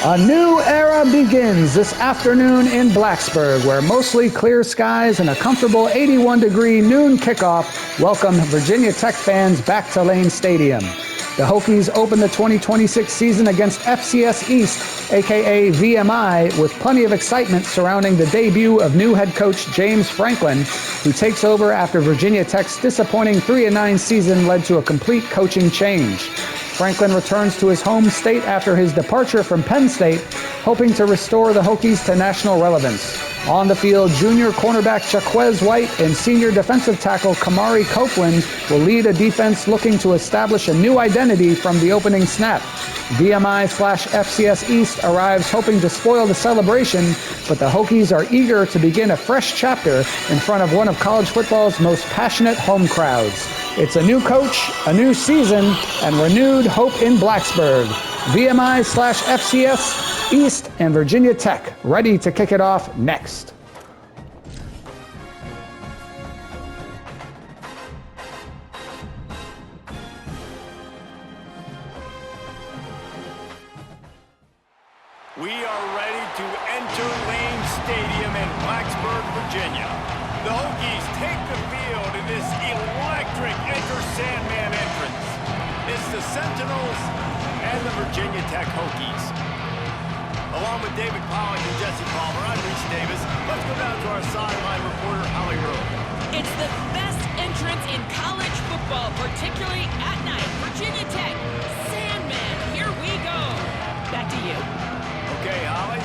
A new era begins this afternoon in Blacksburg, where mostly clear skies and a comfortable 81-degree noon kickoff welcome Virginia Tech fans back to Lane Stadium. The Hokies open the 2026 season against FCS East, aka VMI, with plenty of excitement surrounding the debut of new head coach James Franklin, who takes over after Virginia Tech's disappointing 3-9 season led to a complete coaching change. Franklin returns to his home state after his departure from Penn State, hoping to restore the Hokies to national relevance. On the field, junior cornerback Jaquez White and senior defensive tackle Kamari Copeland will lead a defense looking to establish a new identity from the opening snap. VMI/FCS East arrives hoping to spoil the celebration, but the Hokies are eager to begin a fresh chapter in front of one of college football's most passionate home crowds. It's a new coach, a new season, and renewed hope in Blacksburg. VMI/FCS East and Virginia Tech ready to kick it off next. We are ready to enter Lane Stadium in Blacksburg, Virginia. The Hokies take the field in this electric Enter Sandman entrance. It's the Sentinels and the Virginia Tech Hokies. Along with David Pollock and Jesse Palmer, I'm Reese Davis. Let's go down to our sideline reporter, Holly Rowe. It's the best entrance in college football, particularly at night. Virginia Tech, Sandman, here we go. Back to you. Okay, Holly.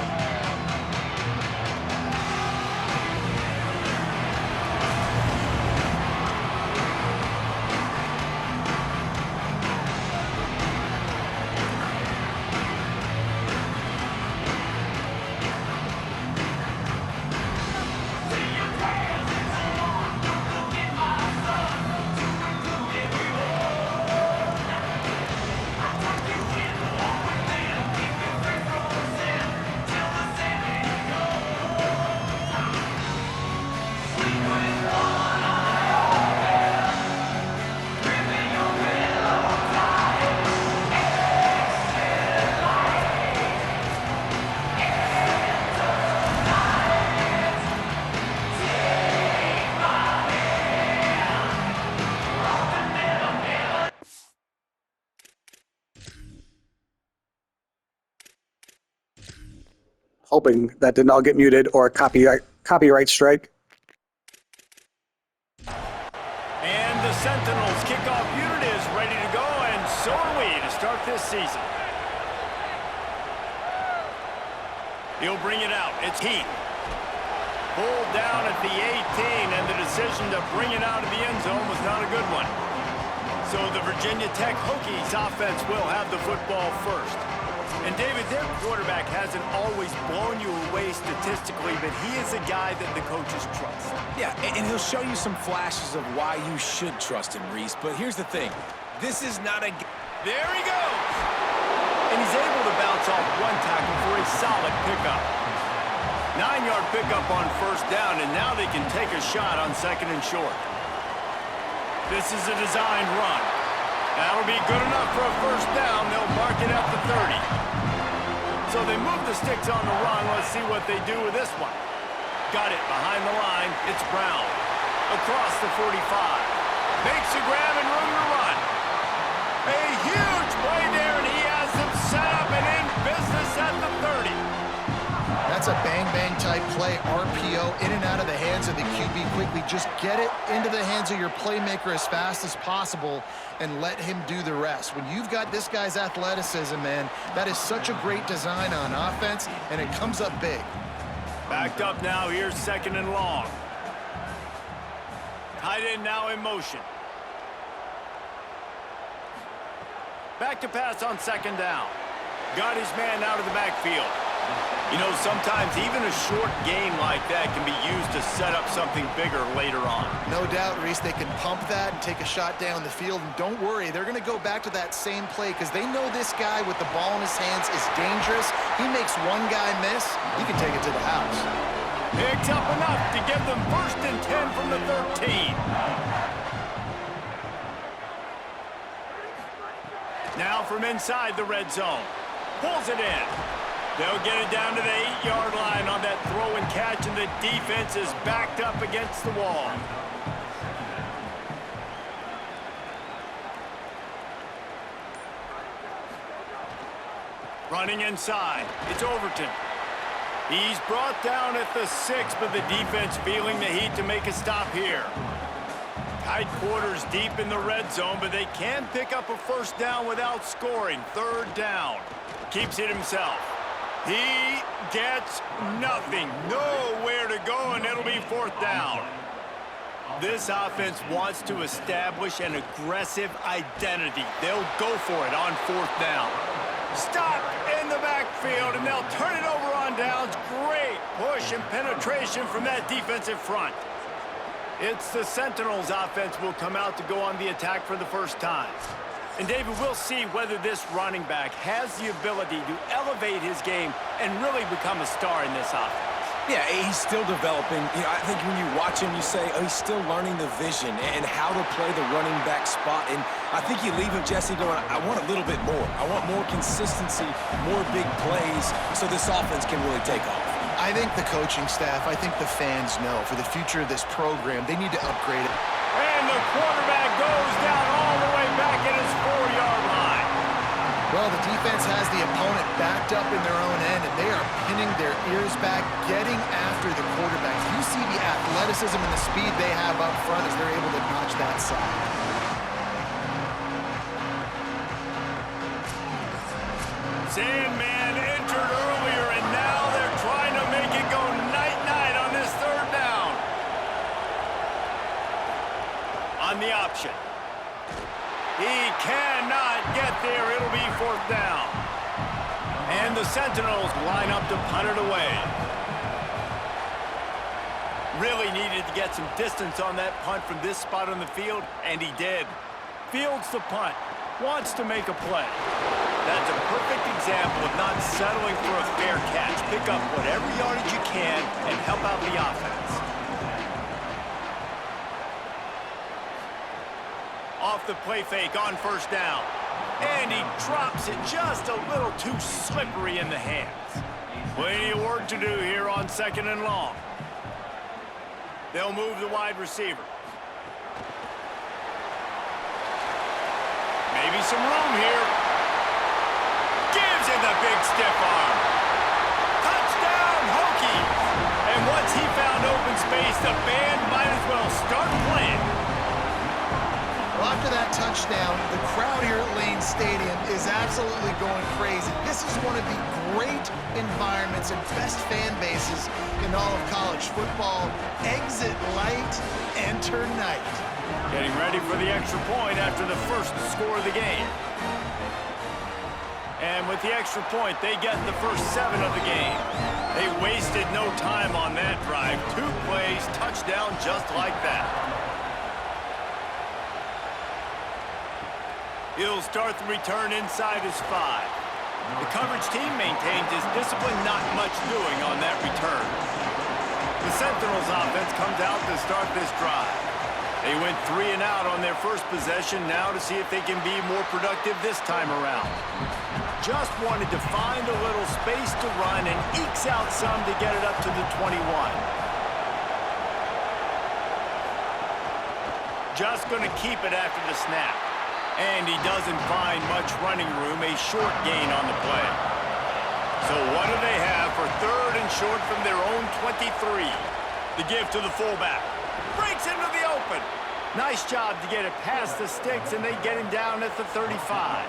Hoping that didn't all get muted or a copyright strike. And the Sentinels kickoff unit is ready to go, and so are we to start this season. He'll bring it out. It's Heath. Pulled down at the 18, and the decision to bring it out of the end zone was not a good one. So the Virginia Tech Hokies offense will have the football first. And David, their quarterback hasn't always blown you away statistically, but he is a guy that the coaches trust. Yeah, and he'll show you some flashes of why you should trust him, Reese. But here's the thing. This is not a... There he goes! And he's able to bounce off one tackle for a solid pickup. 9-yard pickup on first down, and now they can take a shot on second and short. This is a designed run. That'll be good enough for a first down. They'll mark it at the 30. So they move the sticks on the run. Let's see what they do with this one. Got it behind the line. It's Brown. Across the 45. Makes a grab and room to run. A huge play there, and he has them set up and in business at the 30. That's a bang-bang type play, RPO, in and out of the hands of the QB quickly. Just get it into the hands of your playmaker as fast as possible and let him do the rest. When you've got this guy's athleticism, man, that is such a great design on offense, and it comes up big. Backed up now, here's second and long. Tight end now in motion. Back to pass on second down. Got his man out of the backfield. You know, sometimes even a short game like that can be used to set up something bigger later on. No doubt, Reese, they can pump that and take a shot down the field. And don't worry, they're going to go back to that same play because they know this guy with the ball in his hands is dangerous. He makes one guy miss, he can take it to the house. Picks up enough to give them first and 10 from the 13. Now from inside the red zone. Pulls it in. They'll get it down to the 8-yard line on that throw and catch, and the defense is backed up against the wall. Running inside, it's Overton. He's brought down at the 6, but the defense feeling the heat to make a stop here. Tight quarters deep in the red zone, but they can pick up a first down without scoring. Third down. Keeps it himself. He gets nothing. Nowhere to go, and it'll be fourth down. This offense wants to establish an aggressive identity. They'll go for it on fourth down. Stop in the backfield, and they'll turn it over on downs. Great push and penetration from that defensive front. It's the Sentinels offense will come out to go on the attack for the first time. And David, we'll see whether this running back has the ability to elevate his game and really become a star in this offense. Yeah, he's still developing. You know, I think when you watch him, you say, oh, he's still learning the vision and how to play the running back spot. And I think you leave him, Jesse, going, I want a little bit more. I want more consistency, more big plays so this offense can really take off. I think the coaching staff, I think the fans know for the future of this program, they need to upgrade it. And the quarterback goes down all the way back at his 4-yard line. Well, the defense has the opponent backed up in their own end, and they are pinning their ears back, getting after the quarterback. You see the athleticism and the speed they have up front as they're able to notch that side. Sandman entered earlier, and now they're trying to make it go night-night on this third down. On the option. He cannot get there. It'll be fourth down. And the Sentinels line up to punt it away. Really needed to get some distance on that punt from this spot on the field, and he did. Fields the punt. Wants to make a play. That's a perfect example of not settling for a fair catch. Pick up whatever yardage you can and help out the offense. Off the play fake on first down. And he drops it just a little too slippery in the hands. Plenty of work to do here on second and long. They'll move the wide receiver. Maybe some room here. Gives him the big stiff arm. Touchdown, Hokies! And once he found open space, the band might as well start playing. Well, after that touchdown, the crowd here at Lane Stadium is absolutely going crazy. This is one of the great environments and best fan bases in all of college football. Exit light, enter night. Getting ready for the extra point after the first score of the game. And with the extra point, they get the first 7 of the game. They wasted no time on that drive. 2 plays, touchdown just like that. He'll start the return inside his 5. The coverage team maintains his discipline, not much doing on that return. The Sentinels offense comes out to start this drive. They went 3 and out on their first possession, now to see if they can be more productive this time around. Just wanted to find a little space to run and ekes out some to get it up to the 21. Just going to keep it after the snap. And he doesn't find much running room, a short gain on the play. So what do they have for third and short from their own 23? The give to the fullback. Breaks into the open. Nice job to get it past the sticks, and they get him down at the 35.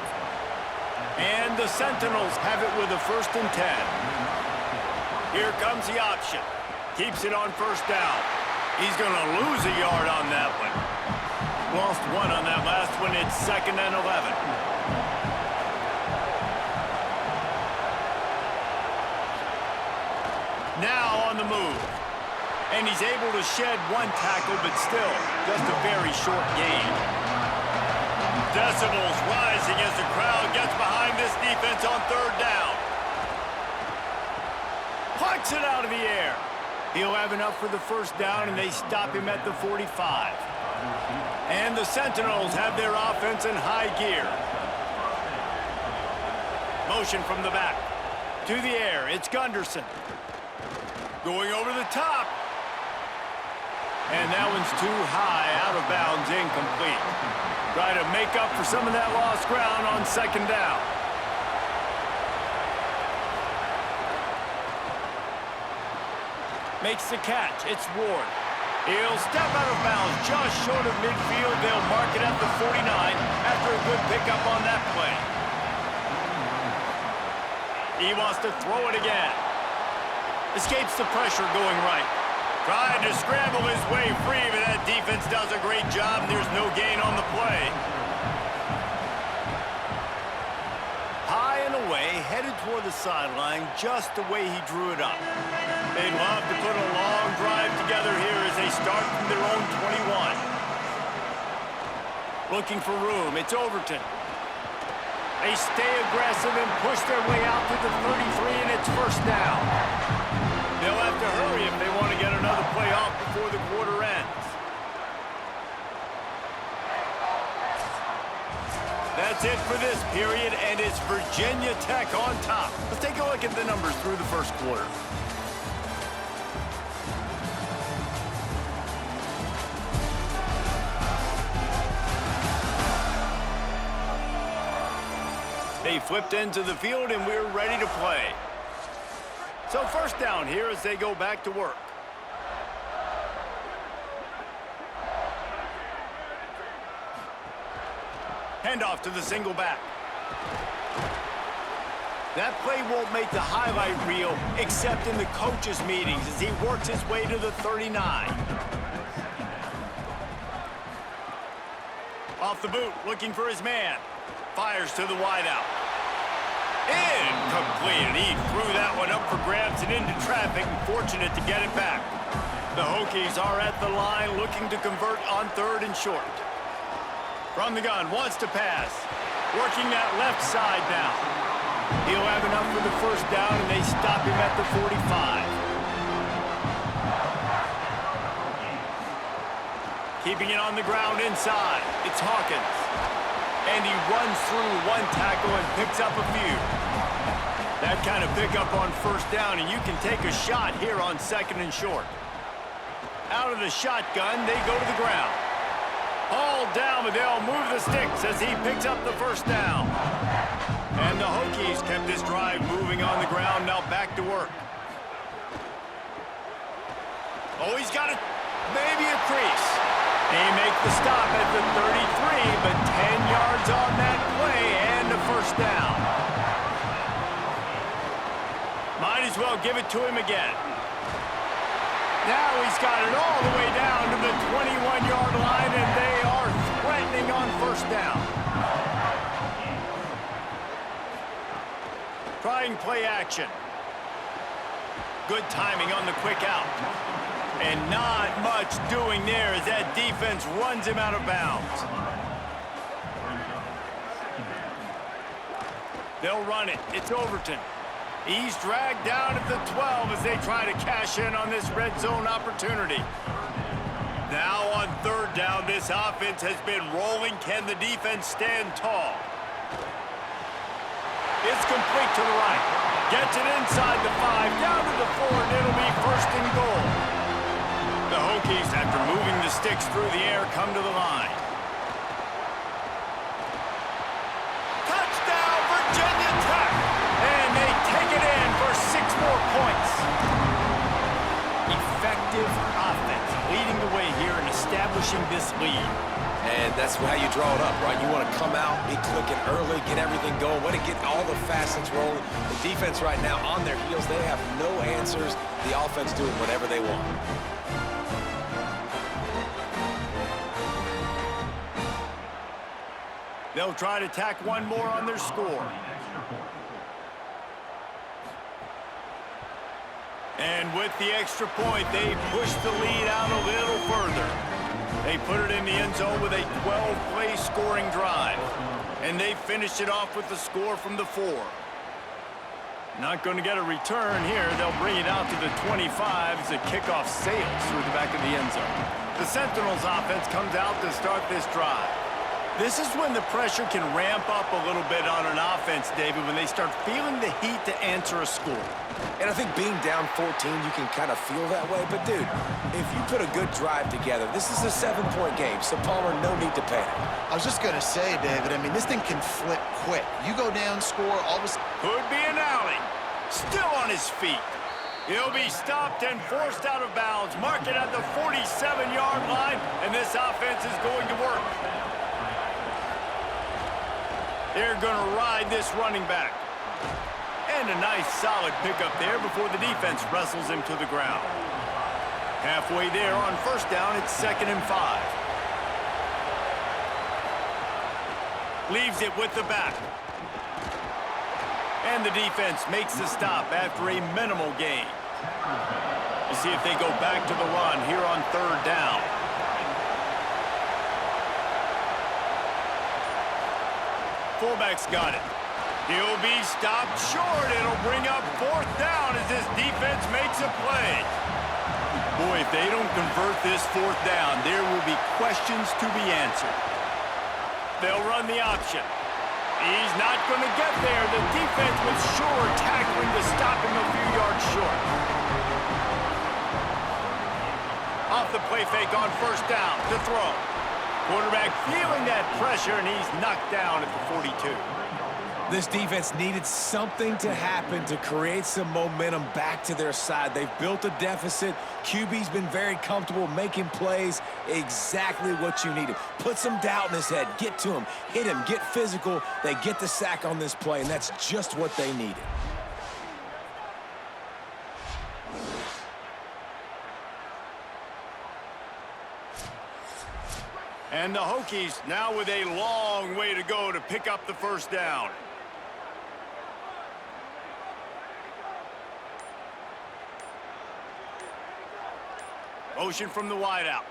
And the Sentinels have it with a 1st and 10. Here comes the option. Keeps it on first down. He's going to lose a yard on that one. Lost 1 on that last one. It's 2nd and 11. Now on the move. And he's able to shed 1 tackle, but still just a very short gain. Decibels rising as the crowd gets behind this defense on third down. Pucks it out of the air. He'll have enough for the first down, and they stop him at the 45. And the Sentinels have their offense in high gear. Motion from the back. To the air, it's Gunderson. Going over the top. And that one's too high, out of bounds, incomplete. Try to make up for some of that lost ground on second down. Makes the catch. It's Ward. He'll step out of bounds just short of midfield. They'll mark it at the 49 after a good pickup on that play. He wants to throw it again. Escapes the pressure going right. Trying to scramble his way free, but that defense does a great job. There's no gain on the play. High and away, headed toward the sideline, just the way he drew it up. They'd love to put a long drive together here as they start from their own 21. Looking for room, it's Overton. They stay aggressive and push their way out to the 33, and it's first down. They'll have to hurry if they want to get another play off before the quarter ends. That's it for this period, and it's Virginia Tech on top. Let's take a look at the numbers through the first quarter. They flipped into the field, and we're ready to play. So first down here as they go back to work. Handoff to the single back. That play won't make the highlight reel except in the coaches' meetings as he works his way to the 39. Off the boot, looking for his man. Fires to the wideout. Incomplete, and he threw that one up for grabs and into traffic, and fortunate to get it back. The Hokies are at the line looking to convert on third and short. From the gun, wants to pass. Working that left side now. He'll have enough for the first down, and they stop him at the 45. Keeping it on the ground inside. It's Hawkins. And he runs through one tackle and picks up a few. That kind of pickup on first down, and you can take a shot here on second and short. Out of the shotgun, they go to the ground. Hauled down, but they'll move the sticks as he picks up the first down. And the Hokies kept this drive moving on the ground, now back to work. Oh, he's got it. Maybe a crease. They make the stop at the 33, but 10 yards on that play and a first down. Might as well give it to him again. Now he's got it all the way down to the 21-yard line, and they are threatening on first down. Trying play action. Good timing on the quick out. And not much doing there as that defense runs him out of bounds. They'll run it. It's Overton. He's dragged down at the 12 as they try to cash in on this red zone opportunity. Now on third down, this offense has been rolling. Can the defense stand tall? It's complete to the right. Gets it inside the 5, down to the 4, and it'll be first and goal. The Hokies, after moving the sticks through the air, come to the line. Touchdown, Virginia Tech! And they take it in for 6 more points. Effective offense, leading the way here in establishing this lead. And that's how you draw it up, right? You want to come out, be clicking early, get everything going, want to get all the facets rolling. The defense right now on their heels, they have no answers. The offense doing whatever they want. They'll try to tack one more on their score. And with the extra point, they push the lead out a little further. They put it in the end zone with a 12-play scoring drive. And they finished it off with the score from the 4. Not going to get a return here. They'll bring it out to the 25 as the kickoff sails through the back of the end zone. The Sentinels offense comes out to start this drive. This is when the pressure can ramp up a little bit on an offense, David, when they start feeling the heat to answer a score. And I think being down 14, you can kind of feel that way. But, dude, if you put a good drive together, this is a 7-point game, so Palmer, no need to panic. I was just going to say, David, I mean, this thing can flip quick. You go down, score, all of a sudden. Could be an alley. Still on his feet. He'll be stopped and forced out of bounds. Mark it at the 47-yard line, and this offense is going to work. They're going to ride this running back. And a nice solid pickup there before the defense wrestles him to the ground. Halfway there on first down, it's 2nd and 5. Leaves it with the back. And the defense makes the stop after a minimal gain. We'll see if they go back to the run here on 3rd down. Fullback's got it. He'll be stopped short. It'll bring up 4th down as this defense makes a play. Boy, if they don't convert this 4th down, there will be questions to be answered. They'll run the option. He's not going to get there. The defense was sure tackling to stop him a few yards short. Off the play fake on 1st down to throw. Quarterback feeling that pressure, and he's knocked down at the 42. This defense needed something to happen to create some momentum back to their side. They've built a deficit. QB's been very comfortable making plays. Exactly what you needed. Put some doubt in his head. Get to him. Hit him. Get physical. They get the sack on this play, and that's just what they needed. And the Hokies now with a long way to go to pick up the 1st down. Motion from the wideout.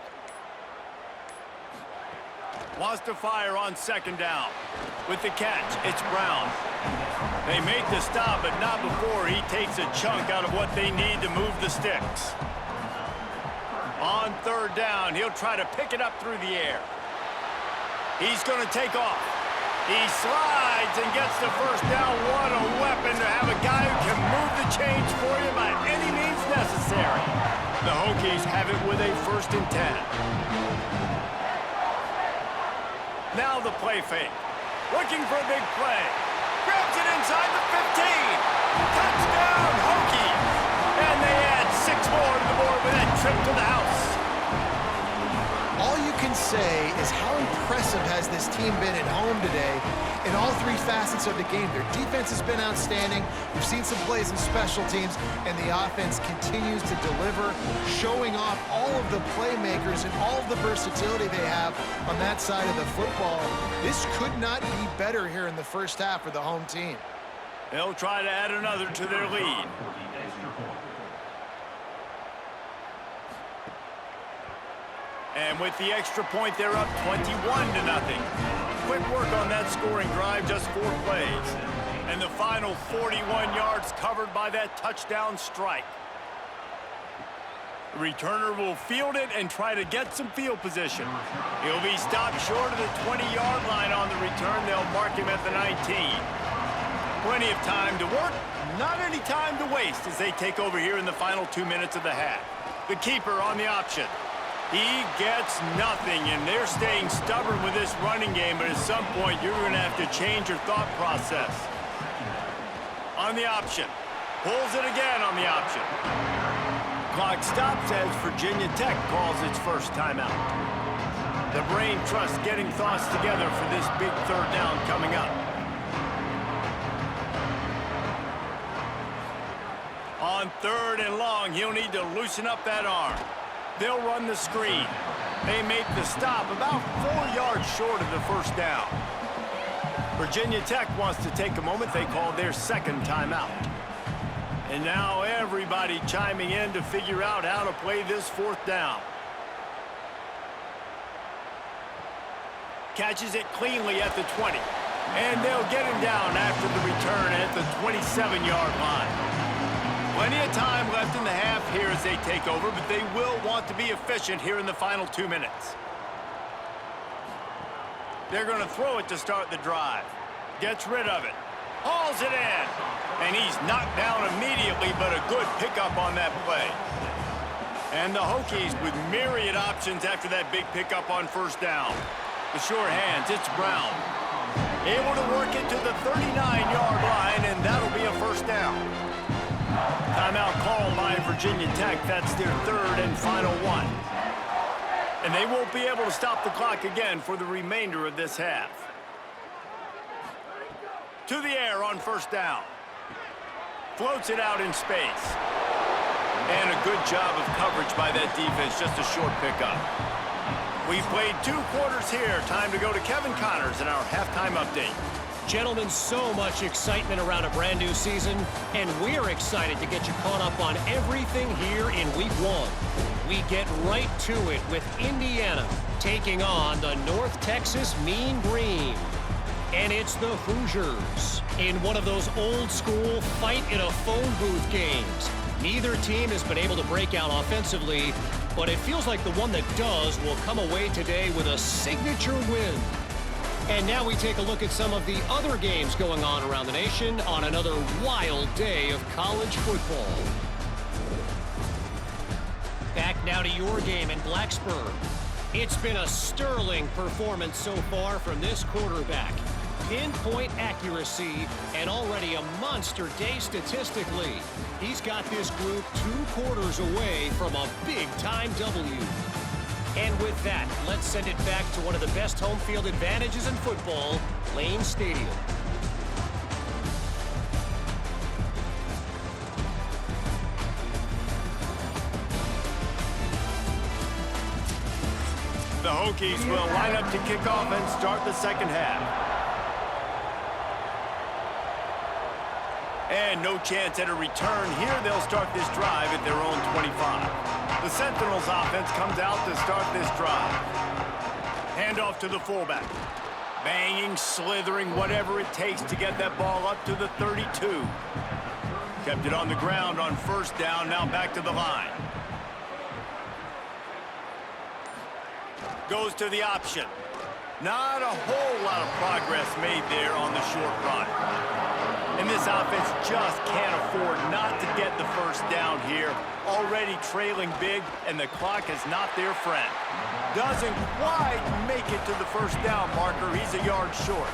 Wants to fire on 2nd down. With the catch, it's Brown. They make the stop, but not before he takes a chunk out of what they need to move the sticks. On 3rd down, he'll try to pick it up through the air. He's going to take off. He slides and gets the 1st down. What a weapon to have a guy who can move the chains for you by any means necessary. The Hokies have it with a 1st and 10. Now the play fake. Looking for a big play. Grabs it inside the 15. Touchdown, Hokies. And they add 6 more to the board with that trip to the house. All you can say is how impressive has this team been at home today in all 3 facets of the game. Their defense has been outstanding. We've seen some plays in special teams, and the offense continues to deliver, showing off all of the playmakers and all of the versatility they have on that side of the football. This could not be better here in the 1st half for the home team. They'll try to add another to their lead. And with the extra point, they're up 21-0. Quick work on that scoring drive, just 4 plays. And the final 41 yards covered by that touchdown strike. The returner will field it and try to get some field position. He'll be stopped short of the 20-yard line on the return. They'll mark him at the 19. Plenty of time to work, not any time to waste as they take over here in the final 2 minutes of the half. The keeper on the option. He gets nothing, and they're staying stubborn with this running game, but at some point you're going to have to change your thought process. On the option. Pulls it again on the option. Clock stops as Virginia Tech calls its 1st timeout. The brain trust getting thoughts together for this big 3rd down coming up. On 3rd and long, he'll need to loosen up that arm. They'll run the screen. They make the stop about 4 yards short of the 1st down. Virginia Tech wants to take a moment. They call their 2nd timeout. And now everybody chiming in to figure out how to play this 4th down. Catches it cleanly at the 20. And they'll get him down after the return at the 27-yard line. Plenty of time left in the half here as they take over, but they will want to be efficient here in the final 2 minutes. They're going to throw it to start the drive. Gets rid of it. Hauls it in. And he's knocked down immediately, but a good pickup on that play. And the Hokies with myriad options after that big pickup on first down. The sure hands, it's Brown. Able to work it to the 39-yard line, and that'll be a first down. Timeout called by Virginia Tech. That's their third and final one. And they won't be able to stop the clock again for the remainder of this half. To the air on first down. Floats it out in space. And a good job of coverage by that defense, just a short pickup. We've played 2 quarters here. Time to go to Kevin Connors in our halftime update. Gentlemen, so much excitement around a brand new season, and we're excited to get you caught up on everything here in Week 1. We get right to it with Indiana taking on the North Texas Mean Green. And it's the Hoosiers in one of those old-school fight-in-a-phone booth games. Neither team has been able to break out offensively, but it feels like the one that does will come away today with a signature win. And now we take a look at some of the other games going on around the nation on another wild day of college football. Back now to your game in Blacksburg. It's been a sterling performance so far from this quarterback. Pinpoint accuracy and already a monster day statistically. He's got this group 2 quarters away from a big-time W. And with that, let's send it back to one of the best home field advantages in football, Lane Stadium. The Hokies will line up to kick off and start the second half. And no chance at a return here. They'll start this drive at their own 25. The Sentinels offense comes out to start this drive. Handoff to the fullback. Banging, slithering, whatever it takes to get that ball up to the 32. Kept it on the ground on first down, now back to the line. Goes to the option. Not a whole lot of progress made there on the short run. And this offense just can't afford not to get the first down here. Already trailing big, and the clock is not their friend. Doesn't quite make it to the first down marker. He's a yard short.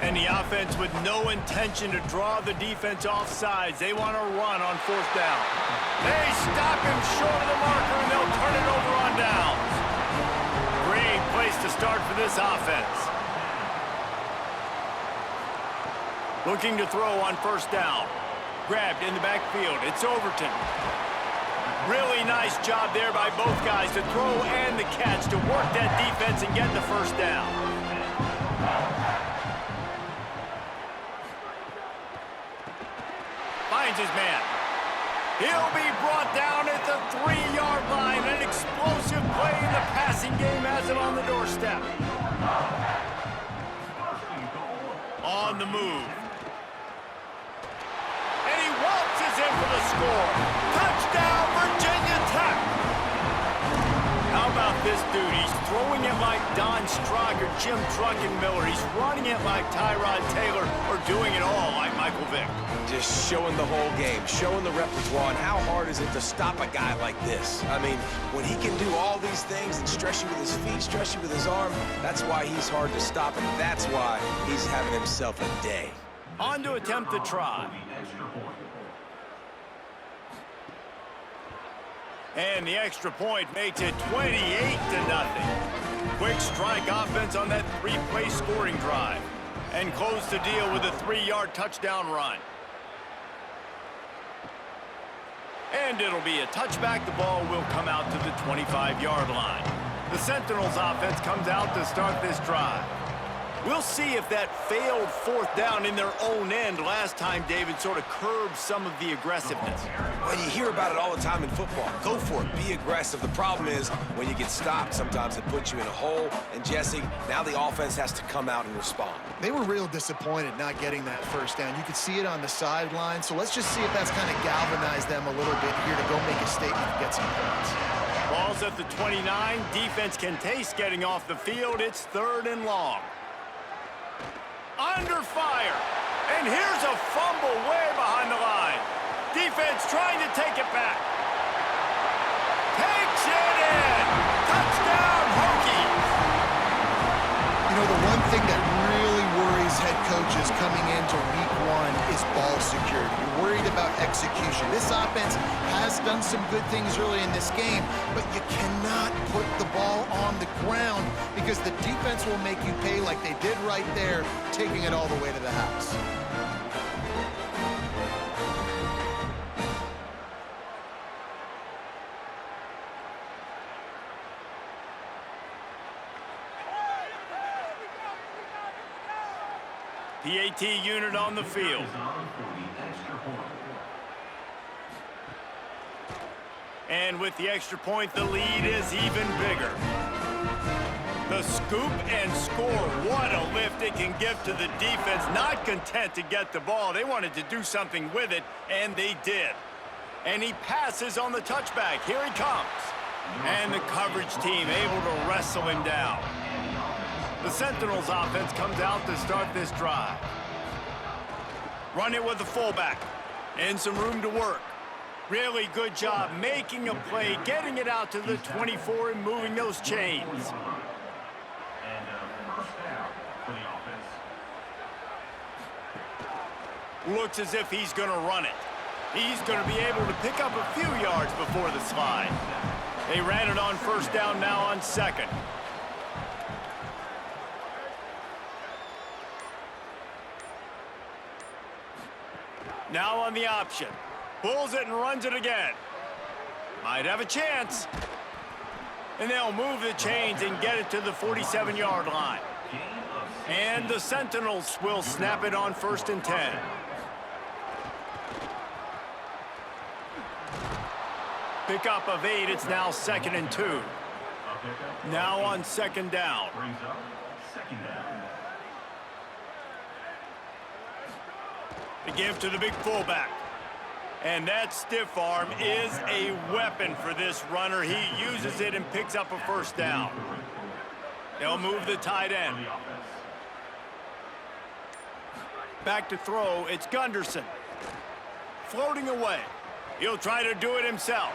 And the offense with no intention to draw the defense off sides. They want to run on fourth down. They stop him short of the marker, and they'll turn it over on downs. Great place to start for this offense. Looking to throw on first down. Grabbed in the backfield. It's Overton. Really nice job there by both guys to throw and the catch to work that defense and get the first down. Finds his man. He'll be brought down at the 3-yard line. An explosive play in the passing game has it on the doorstep. On the move. And he waltzes in for the score. Touchdown, Virginia Tech. How about this dude? He's throwing it like Don Strock or Jim Truckenmiller. He's running it like Tyrod Taylor or doing it all like Michael Vick. Just showing the whole game, showing the repertoire, and how hard is it to stop a guy like this? I mean, when he can do all these things and stress you with his feet, stress you with his arm, that's why he's hard to stop, and that's why he's having himself a day. On to attempt the try. And the extra point makes it 28-0. Quick strike offense on that 3-play scoring drive. And close the deal with a 3-yard touchdown run. And it'll be a touchback. The ball will come out to the 25-yard line. The Sentinels offense comes out to start this drive. We'll see if that failed fourth down in their own end last time, David, sort of curbed some of the aggressiveness. Well, you hear about it all the time in football. Go for it. Be aggressive. The problem is when you get stopped, sometimes it puts you in a hole. And, Jesse, now the offense has to come out and respond. They were real disappointed not getting that first down. You could see it on the sideline. So let's just see if that's kind of galvanized them a little bit here to go make a statement and get some points. Ball's at the 29. Defense can taste getting off the field. It's 3rd and long. Under fire. And here's a fumble way behind the line. Defense trying to take it back. Takes it in. Touchdown, Hokies. You know, the one thing that really worries head coaches coming into week 1 is ball security. You're worried about execution. This offense has done some good things early in this game, but you cannot put the ball on the ground because the defense will make you pay like they did right there, taking it all the way to the house. PAT unit on the field. And with the extra point, the lead is even bigger. The scoop and score. What a lift it can give to the defense. Not content to get the ball. They wanted to do something with it, and they did. And he passes on the touchback. Here he comes. And the coverage team able to wrestle him down. The Sentinels offense comes out to start this drive. Run it with the fullback. And some room to work. Really good job making a play, getting it out to the 24 and moving those chains. Looks as if he's going to run it. He's going to be able to pick up a few yards before the slide. They ran it on 1st down, now on 2nd. Now on the option. Pulls it and runs it again. Might have a chance. And they'll move the chains and get it to the 47-yard line. And the Sentinels will snap it on 1st and 10. Pickup of 8. It's now 2nd and 2. Now on 2nd down. The give to the big fullback. And that stiff arm is a weapon for this runner. He uses it and picks up a 1st down. They'll move the tight end. Back to throw, it's Gunderson. Floating away. He'll try to do it himself.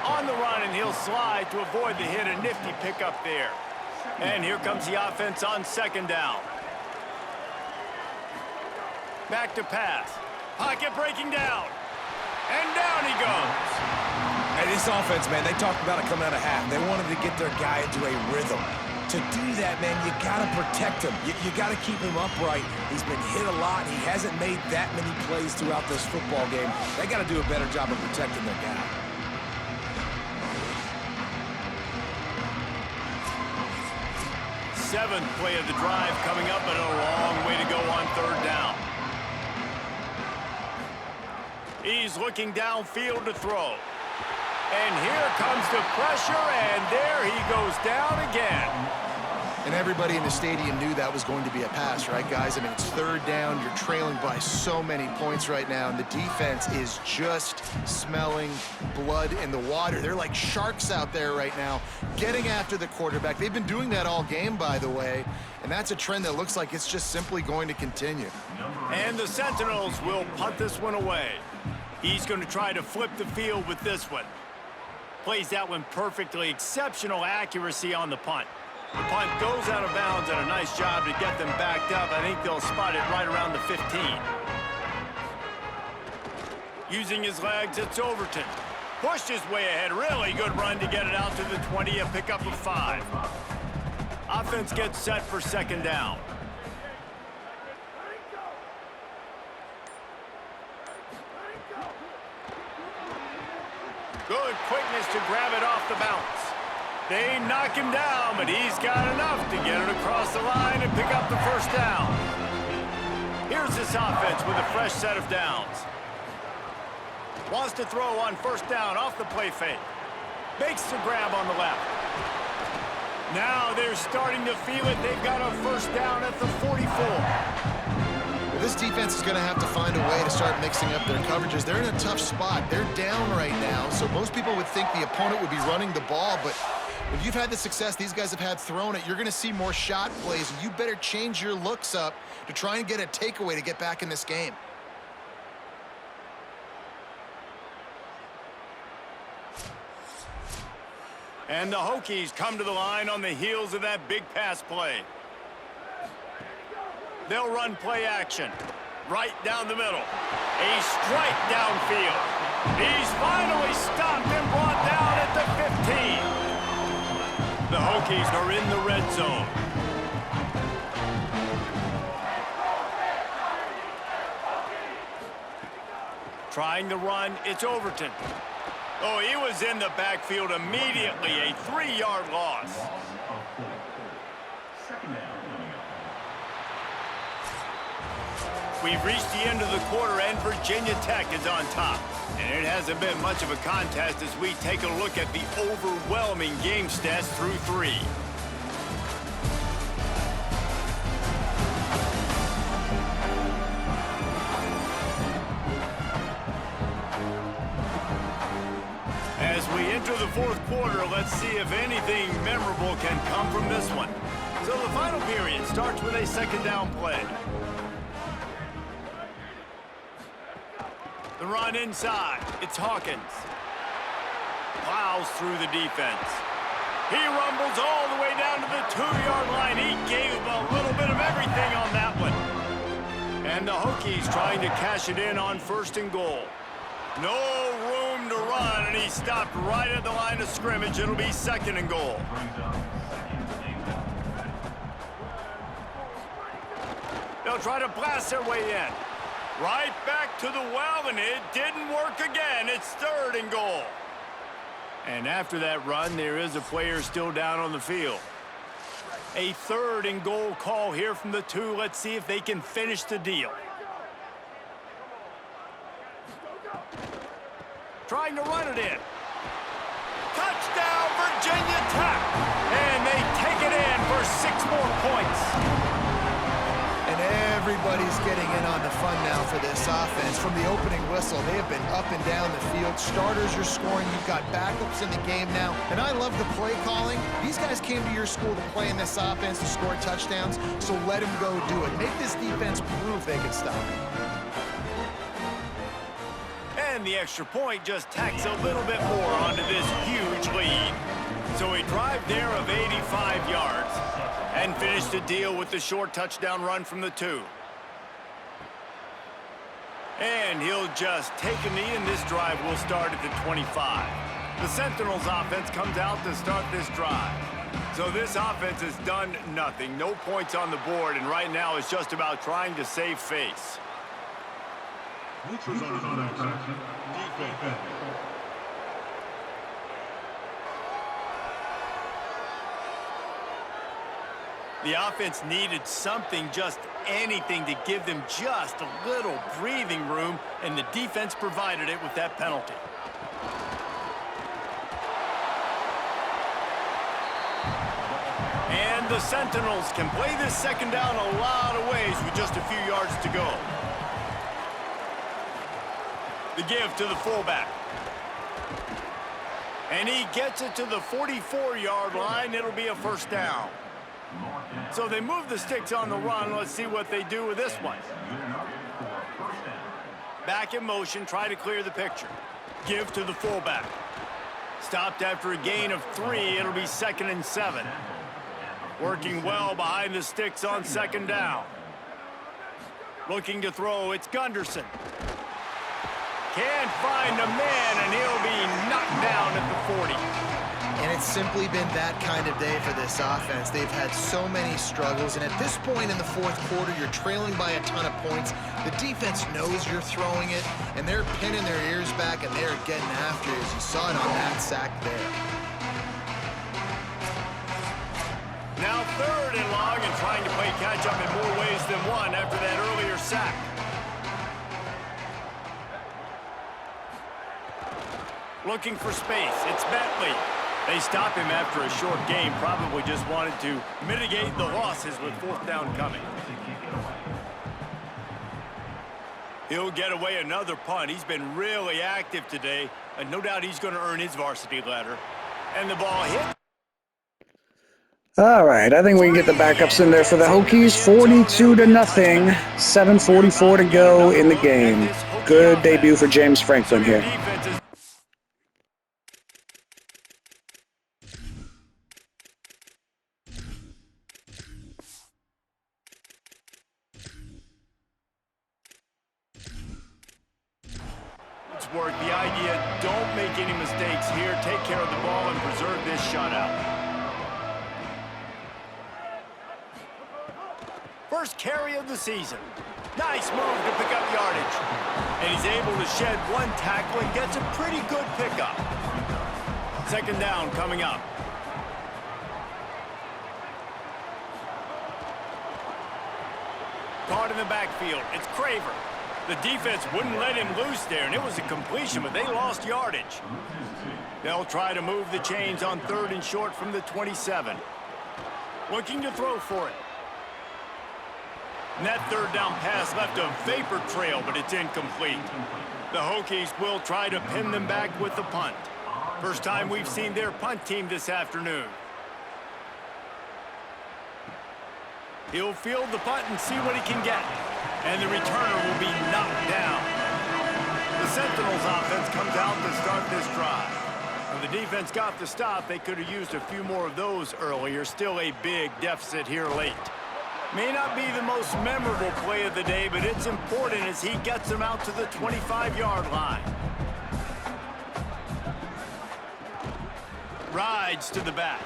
On the run, and he'll slide to avoid the hit. A nifty pickup there. And here comes the offense on 2nd down. Back to pass. Pocket breaking down. And down he goes. Hey, this offense, man, they talked about it coming out of half. They wanted to get their guy into a rhythm. To do that, man, you got to protect him. You got to keep him upright. He's been hit a lot. He hasn't made that many plays throughout this football game. They got to do a better job of protecting their guy. Seventh play of the drive coming up, but a long way to go on 3rd down. He's looking downfield to throw. And here comes the pressure, and there he goes down again. And everybody in the stadium knew that was going to be a pass, right, guys? I mean, it's 3rd down. You're trailing by so many points right now, and the defense is just smelling blood in the water. They're like sharks out there right now, getting after the quarterback. They've been doing that all game, by the way, and that's a trend that looks like it's just simply going to continue. And the Sentinels will punt this one away. He's going to try to flip the field with this one. Plays that one perfectly. Exceptional accuracy on the punt. The punt goes out of bounds, and a nice job to get them backed up. I think they'll spot it right around the 15. Using his legs, it's Overton. Pushed his way ahead. Really good run to get it out to the 20, a pickup of 5. Offense gets set for 2nd down. Good quickness to grab it off the bounce. They knock him down, but he's got enough to get it across the line and pick up the 1st down. Here's this offense with a fresh set of downs. Wants to throw on 1st down off the play fake. Makes the grab on the left. Now they're starting to feel it. They've got a 1st down at the 44. This defense is going to have to find a way to start mixing up their coverages. They're in a tough spot. They're down right now, so most people would think the opponent would be running the ball, but when you've had the success these guys have had throwing it, you're going to see more shot plays, and you better change your looks up to try and get a takeaway to get back in this game. And the Hokies come to the line on the heels of that big pass play. They'll run play action. Right down the middle. A strike downfield. He's finally stopped and brought down at the 15. The Hokies are in the red zone. Trying to run, it's Overton. Oh, he was in the backfield immediately, a 3-yard loss. We've reached the end of the quarter, and Virginia Tech is on top. And it hasn't been much of a contest as we take a look at the overwhelming game stats through 3. As we enter the fourth quarter, let's see if anything memorable can come from this one. So the final period starts with a second down play. The run inside. It's Hawkins. Plows through the defense. He rumbles all the way down to the 2-yard line. He gave a little bit of everything on that one. And the Hokies trying to cash it in on 1st and goal. No room to run, and he stopped right at the line of scrimmage. It'll be 2nd and goal. They'll try to blast their way in. Right back to the well, and it didn't work again. It's 3rd and goal. And after that run, there is a player still down on the field. A 3rd and goal call here from the 2. Let's see if they can finish the deal. Trying to run it in. Touchdown, Virginia Tech! And they take it in for 6 more points. And everybody's getting in on the fun now for this offense. From the opening whistle, they have been up and down the field. Starters are scoring. You've got backups in the game now. And I love the play calling. These guys came to your school to play in this offense to score touchdowns, so let them go do it. Make this defense prove they can stop it. And the extra point just tacks a little bit more onto this huge lead. So a drive there of 85 yards. And finish the deal with the short touchdown run from the 2. And he'll just take a knee, and this drive will start at the 25. The Sentinels offense comes out to start this drive. So this offense has done nothing. No points on the board, and right now it's just about trying to save face. The offense needed something, just anything, to give them just a little breathing room, and the defense provided it with that penalty. And the Sentinels can play this second down a lot of ways with just a few yards to go. The give to the fullback. And he gets it to the 44-yard line. It'll be a 1st down. So they move the sticks on the run. Let's see what they do with this one. Back in motion, try to clear the picture. Give to the fullback. Stopped after a gain of 3. It'll be 2nd and 7. Working well behind the sticks on 2nd down. Looking to throw, it's Gunderson. Can't find a man, and he'll be knocked down at the 40. And it's simply been that kind of day for this offense. They've had so many struggles, and at this point in the fourth quarter, you're trailing by a ton of points. The defense knows you're throwing it, and they're pinning their ears back, and they're getting after it, as you saw it on that sack there. Now 3rd and long, and trying to play catch-up in more ways than one after that earlier sack. Looking for space, it's Bentley. They stop him after a short game, probably just wanted to mitigate the losses with 4th down coming. He'll get away another punt. He's been really active today, and no doubt he's going to earn his varsity letter. And the ball hit. All right, I think we can get the backups in there for the Hokies. 42-0, 7:44 to go in the game. Good debut for James Franklin here. Work. The idea, don't make any mistakes here. Take care of the ball and preserve this shutout. First carry of the season. Nice move to pick up yardage. And he's able to shed one tackle and gets a pretty good pickup. Second down coming up. Caught in the backfield. It's Craver. The defense wouldn't let him loose there, and it was a completion, but they lost yardage. They'll try to move the chains on 3rd and short from the 27. Looking to throw for it. And that 3rd down pass left a vapor trail, but it's incomplete. The Hokies will try to pin them back with the punt. First time we've seen their punt team this afternoon. He'll field the punt and see what he can get. And the returner will be knocked down. The Sentinels offense comes out to start this drive. When the defense got the stop, they could have used a few more of those earlier. Still a big deficit here late. May not be the most memorable play of the day, but it's important as he gets them out to the 25-yard line. Rides to the back.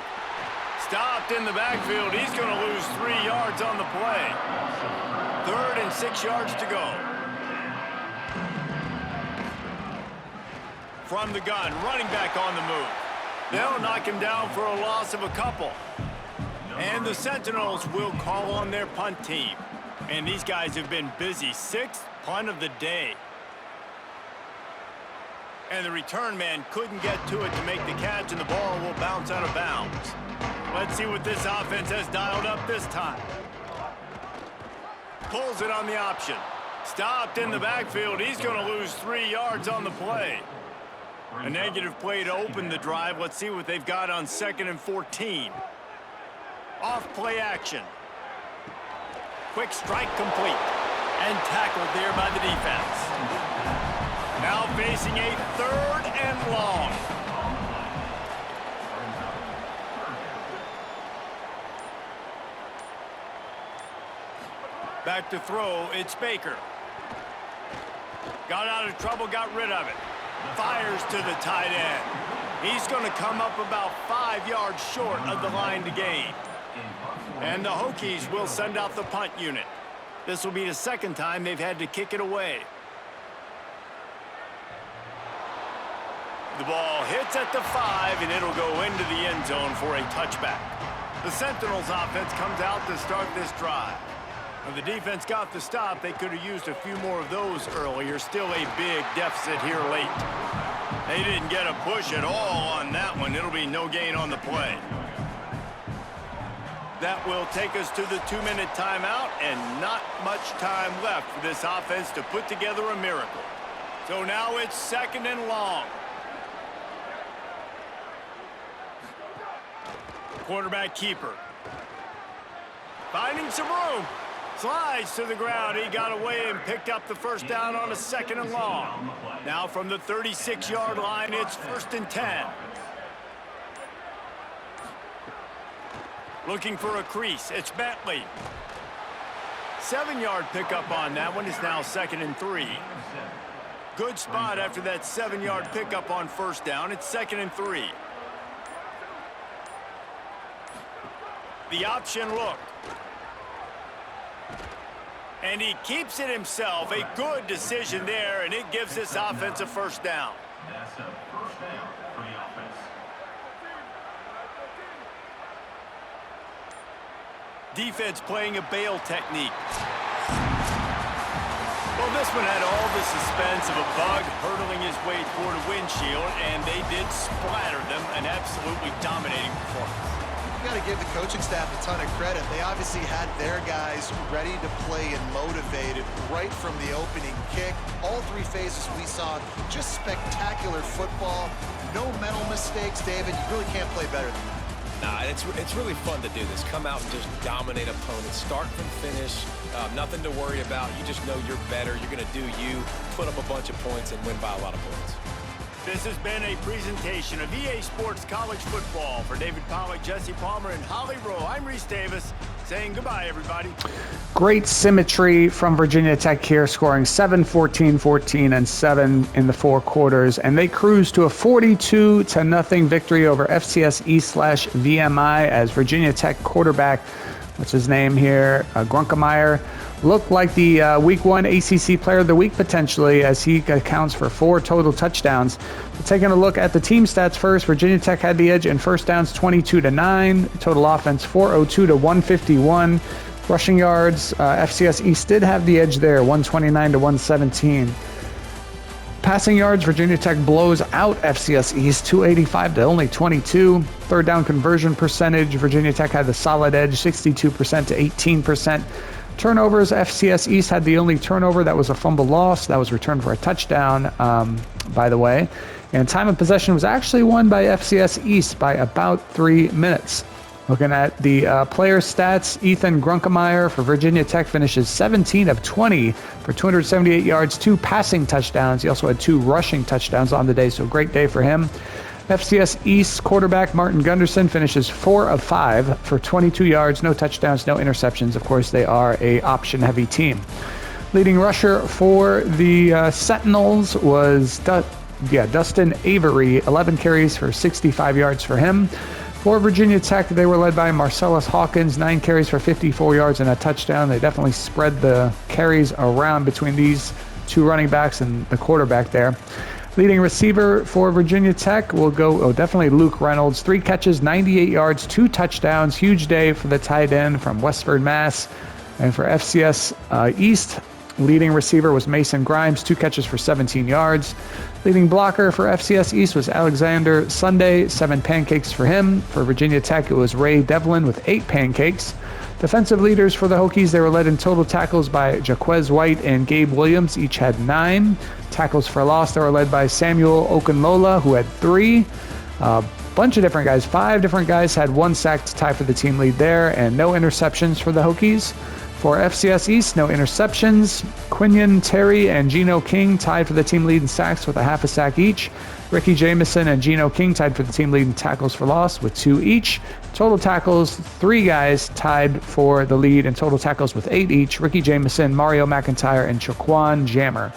Stopped in the backfield. He's going to lose 3 yards on the play. 3rd and 6 yards to go. From the gun, running back on the move. They'll knock him down for a loss of a couple. And the Sentinels will call on their punt team. And these guys have been busy. 6th punt of the day. And the return man couldn't get to it to make the catch, and the ball will bounce out of bounds. Let's see what this offense has dialed up this time. Pulls it on the option. Stopped in the backfield. He's going to lose 3 yards on the play. A negative play to open the drive. Let's see what they've got on 2nd and 14. Off play action. Quick strike complete. And tackled there by the defense. Now facing a 3rd and long. Back to throw, it's Baker. Got out of trouble, got rid of it. Fires to the tight end. He's going to come up about 5 yards short of the line to gain. And the Hokies will send out the punt unit. This will be the 2nd time they've had to kick it away. The ball hits at the 5, and it'll go into the end zone for a touchback. The Sentinels offense comes out to start this drive. When the defense got the stop, they could have used a few more of those earlier. Still a big deficit here late. They didn't get a push at all on that one. It'll be no gain on the play. That will take us to the 2-minute timeout, and not much time left for this offense to put together a miracle. So now it's 2nd and long. Quarterback keeper. Finding some room. Slides to the ground. He got away and picked up the 1st down on a 2nd and long. Now from the 36-yard line, it's 1st and 10. Looking for a crease. It's Bentley. 7-yard pickup on that one. Is now 2nd and 3. Good spot after that 7-yard pickup on 1st down. It's 2nd and 3. The option look. And he keeps it himself. A good decision there, and it gives this offense a 1st down. That's a 1st down for the offense. Defense playing a bail technique. Well, this one had all the suspense of a bug hurtling his way toward a windshield, and they did splatter them. An absolutely dominating performance. got to give the coaching staff a ton of credit. They obviously had their guys ready to play and motivated right from the opening kick. All three phases we saw, just spectacular football. No mental mistakes, David. You really can't play better than that. Nah, it's really fun to do this. Come out and just dominate opponents. Start from finish. Nothing to worry about. You just know you're better. You're going to do you, put up a bunch of points, and win by a lot of points. This has been a presentation of EA Sports College Football. For David Pollack, Jesse Palmer, and Holly Rowe, I'm Reese Davis saying goodbye, everybody. Great symmetry from Virginia Tech here, scoring 7, 14, 14, and 7 in the 4 quarters. And they cruise to a 42-0 victory over FCS East/VMI as Virginia Tech quarterback, what's his name here, Grunkemeyer, looked like the Week 1 ACC Player of the Week potentially, as he accounts for 4 total touchdowns. But taking a look at the team stats first, Virginia Tech had the edge in first downs 22-9, total offense 402 to 151. Rushing yards, FCS East did have the edge there, 129 to 117. Passing yards, Virginia Tech blows out FCS East, 285 to only 22. Third down conversion percentage, Virginia Tech had the solid edge, 62% to 18%. Turnovers, FCS East had the only turnover. That was a fumble loss. That was returned for a touchdown, by the way. And time of possession was actually won by FCS East by about 3 minutes. Looking at the player stats, Ethan Grunkemeyer for Virginia Tech finishes 17 of 20 for 278 yards, 2 passing touchdowns. He also had 2 rushing touchdowns on the day, so great day for him. FCS East quarterback Martin Gunderson finishes 4 of 5 for 22 yards, no touchdowns, no interceptions. Of course, they are a option-heavy team. Leading rusher for the Sentinels was Dustin Avery, 11 carries for 65 yards for him. For Virginia Tech, they were led by Marcellus Hawkins, 9 carries for 54 yards and a touchdown. They definitely spread the carries around between these 2 running backs and the quarterback there. Leading receiver for Virginia Tech will go, definitely Luke Reynolds. 3 catches, 98 yards, 2 touchdowns. Huge day for the tight end from Westford, Mass. And for FCS East, leading receiver was Mason Grimes, 2 catches for 17 yards. Leading blocker for FCS East was Alexander Sunday, 7 pancakes for him. For Virginia Tech, it was Ray Devlin with 8 pancakes. Defensive leaders for the Hokies, they were led in total tackles by Jaquez White and Gabe Williams. Each had 9. Tackles for loss, they were led by Samuel Okunlola, who had 3. Bunch of different guys. 5 different guys had 1 sack to tie for the team lead there, and no interceptions for the Hokies. For FCS East, no interceptions. Quinion Terry and Geno King tied for the team lead in sacks with a half a sack each. Ricky Jamison and Geno King tied for the team lead in tackles for loss with 2 each. Total tackles, 3 guys tied for the lead in total tackles with 8 each. Ricky Jamison, Mario McIntyre, and Chaquan Jammer.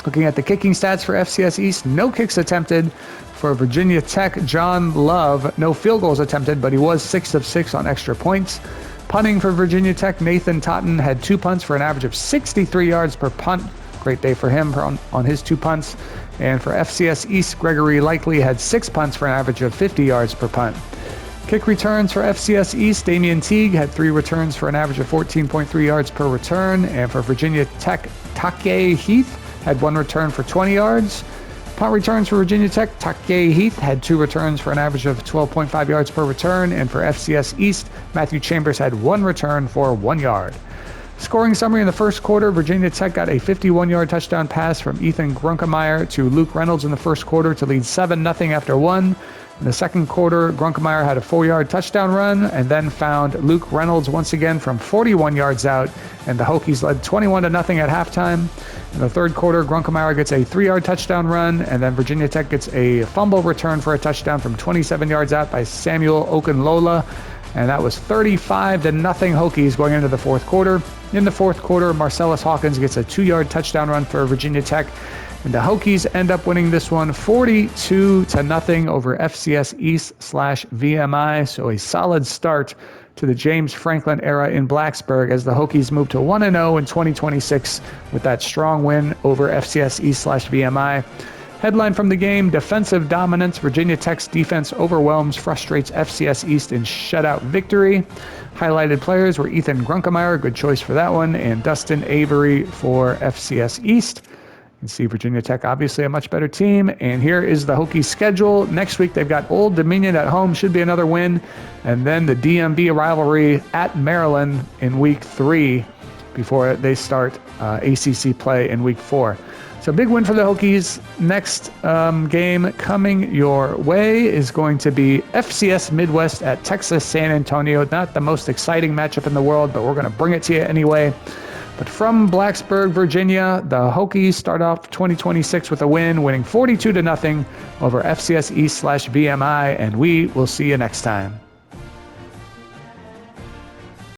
Looking at the kicking stats for FCS East, no kicks attempted. For Virginia Tech, John Love, no field goals attempted, but he was 6 of 6 on extra points. Punting for Virginia Tech, Nathan Totten had 2 punts for an average of 63 yards per punt. Great day for him on his 2 punts. And for FCS East, Gregory Likely had 6 punts for an average of 50 yards per punt. Kick returns for FCS East, Damian Teague had 3 returns for an average of 14.3 yards per return. And for Virginia Tech, Take Heath had 1 return for 20 yards. Punt returns for Virginia Tech, Take Heath had 2 returns for an average of 12.5 yards per return. And for FCS East, Matthew Chambers had 1 return for 1 yard. Scoring summary in the first quarter, Virginia Tech got a 51-yard touchdown pass from Ethan Grunkemeyer to Luke Reynolds in the first quarter to lead 7-0 after 1. In the second quarter, Grunkemeyer had a 4-yard touchdown run and then found Luke Reynolds once again from 41 yards out, and the Hokies led 21-0 at halftime. In the third quarter, Grunkemeyer gets a 3-yard touchdown run, and then Virginia Tech gets a fumble return for a touchdown from 27 yards out by Samuel Okunlola, and that was 35-0 Hokies going into the fourth quarter. In the fourth quarter, Marcellus Hawkins gets a 2-yard touchdown run for Virginia Tech, and the Hokies end up winning this one 42-0 over FCS East/VMI. So a solid start to the James Franklin era in Blacksburg as the Hokies move to 1-0 in 2026 with that strong win over FCS East/VMI. Headline from the game, defensive dominance. Virginia Tech's defense overwhelms, frustrates FCS East in shutout victory. Highlighted players were Ethan Grunkemeyer, good choice for that one, and Dustin Avery for FCS East. You can see Virginia Tech, obviously a much better team. And here is the Hokies' schedule. Next week, they've got Old Dominion at home. Should be another win. And then the DMV rivalry at Maryland in week 3 before they start ACC play in week 4. So big win for the Hokies. Next game coming your way is going to be FCS Midwest at Texas San Antonio. Not the most exciting matchup in the world, but we're going to bring it to you anyway. But from Blacksburg, Virginia, the Hokies start off 2026 with a win, winning 42-0 over FCS East/VMI, and we will see you next time.